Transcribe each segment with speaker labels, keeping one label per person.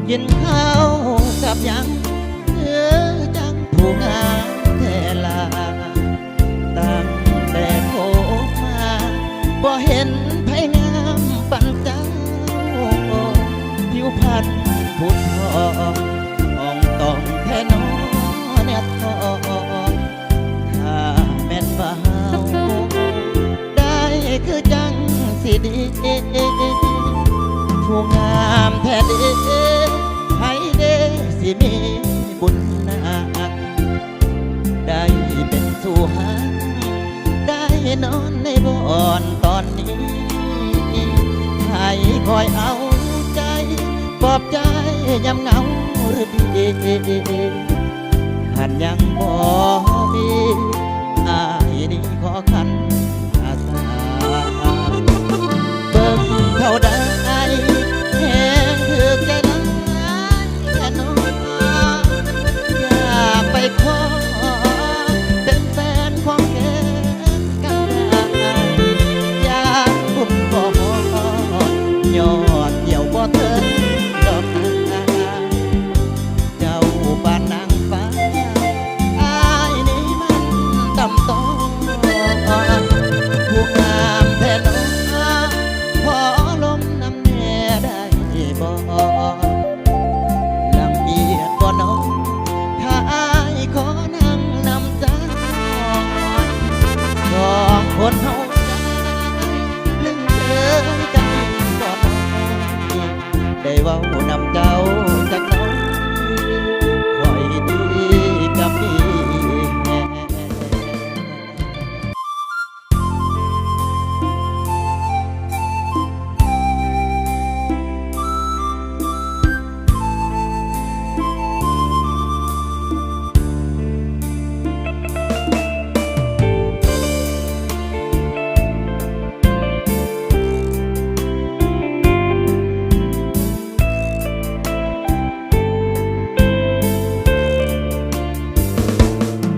Speaker 1: กินข้าวกับยังจังผู้งามแทลาตั้งแต่โคมาบ่เห็นไผงามปันเจ้าผิวพรรณผุดทองอ่องตองแท่นอเนี่ยทองถ้าแม่นว่าเฮาได้คือจังสิดีผู้งามแท้เด้ให้เด้สิมีบุญนักได้เป็นสู่หาได้นอนในบ่อนตอนนี้ให้คอยเอาใจปลอบใจยำเหงาหรือดีขันยังบ่มีอายนี่ขอขันอาสาเบิ่งเท่าใดแห้งถึกใจร้ายแค่น้อยอยากไปขอเป็นแฟนของแกกันได้อยากบุญบ่ยอดเดี่ยวบ่ถึงดอกเจ้าบ้านนางฟ้าอายนี่มันต่ำต้อยผู้งามแท้น้อยขอลมน้ำแน่ได้บ่ลังเอียดบ่น้องถ้าอายขอนั่งนำใจสองคนเฮาใจลึงเจอกันบ่น้อยได้เว้านำเจ้าจักน้อยคอยดีกับพี่แน่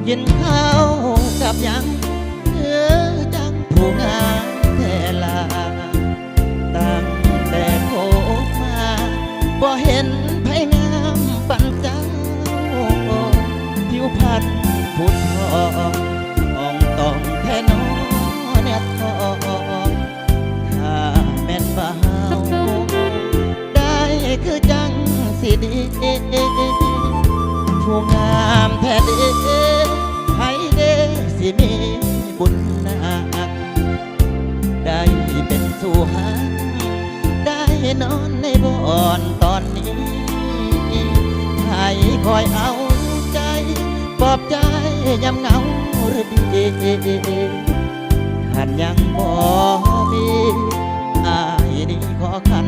Speaker 1: กินข้าวกับยังจังผู้งามแทลาตั้งแต่โคมาบ่เห็นไผงามปันเจ้าผิวพรรณผุดทองอ่องตองแท่นอเนี่ยทองถ้าแม่นว่าเฮาได้คือจังสิดีผู้งามแท้เด้ให้เด้สิมีบุญนักได้เป็นสู่หาได้นอนในบ่อนตอนนี้ให้คอยเอาใจปลอบใจยำเหงาหรือดีขันยังบ่มีอายนี่ขอขัน